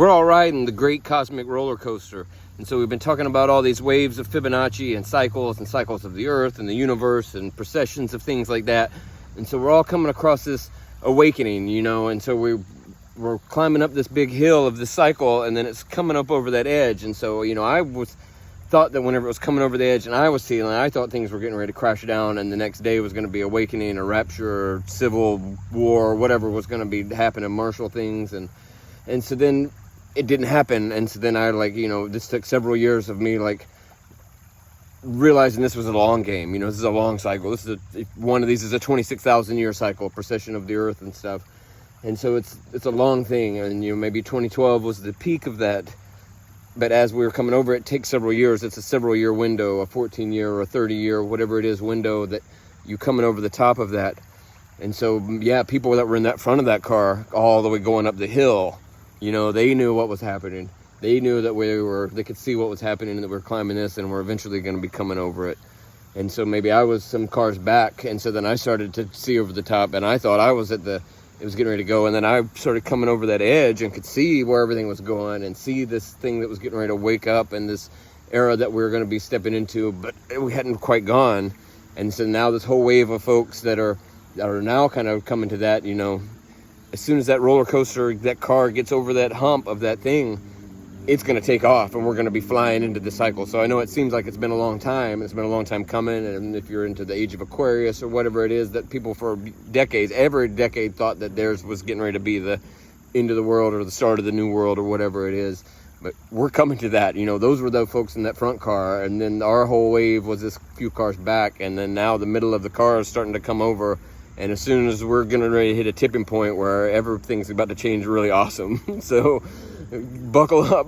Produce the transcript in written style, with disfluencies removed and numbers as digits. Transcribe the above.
We're all riding the great cosmic roller coaster. And so we've been talking about all these waves of Fibonacci and cycles of the earth and the universe and processions of things like that. And so we're all coming across this awakening, you know, and so we're climbing up this big hill of the cycle, and then it's coming up over that edge. And so, you know, I thought that whenever it was coming over the edge and I was feeling, I thought things were getting ready to crash down, and the next day was going to be awakening or rapture or civil war or whatever was going to be happening, martial things. And so then it didn't happen. And so then I, like, you know, this took several years of me, like, realizing this was a long game. You know, this is a long cycle. This is one of these is a 26,000 year cycle, procession of the earth and stuff. And so it's a long thing. And, you know, maybe 2012 was the peak of that. But as we were coming over, it takes several years. It's a several year window, a 14 year or a 30 year, whatever it is, window that you coming over the top of that. And so, yeah, people that were in that front of that car all the way going up the hill, you know, they knew what was happening. They knew that they could see what was happening, and that we were climbing this, and we're eventually going to be coming over it. And so maybe I was some cars back, and so then I started to see over the top, and I thought I was it was getting ready to go, and then I started coming over that edge and could see where everything was going and see this thing that was getting ready to wake up in this era that we were going to be stepping into, but we hadn't quite gone. And so now this whole wave of folks that are now kind of coming to that, you know, as soon as that roller coaster, that car gets over that hump of that thing, it's going to take off, and we're going to be flying into the cycle. So I know it seems like it's been a long time. It's been a long time coming. And if you're into the age of Aquarius or whatever it is, that people for decades, every decade, thought that theirs was getting ready to be the end of the world or the start of the new world or whatever it is. But we're coming to that. You know, those were the folks in that front car. And then our whole wave was this few cars back. And then now the middle of the car is starting to come over. And as soon as we're getting ready to hit a tipping point where everything's about to change really awesome. So buckle up.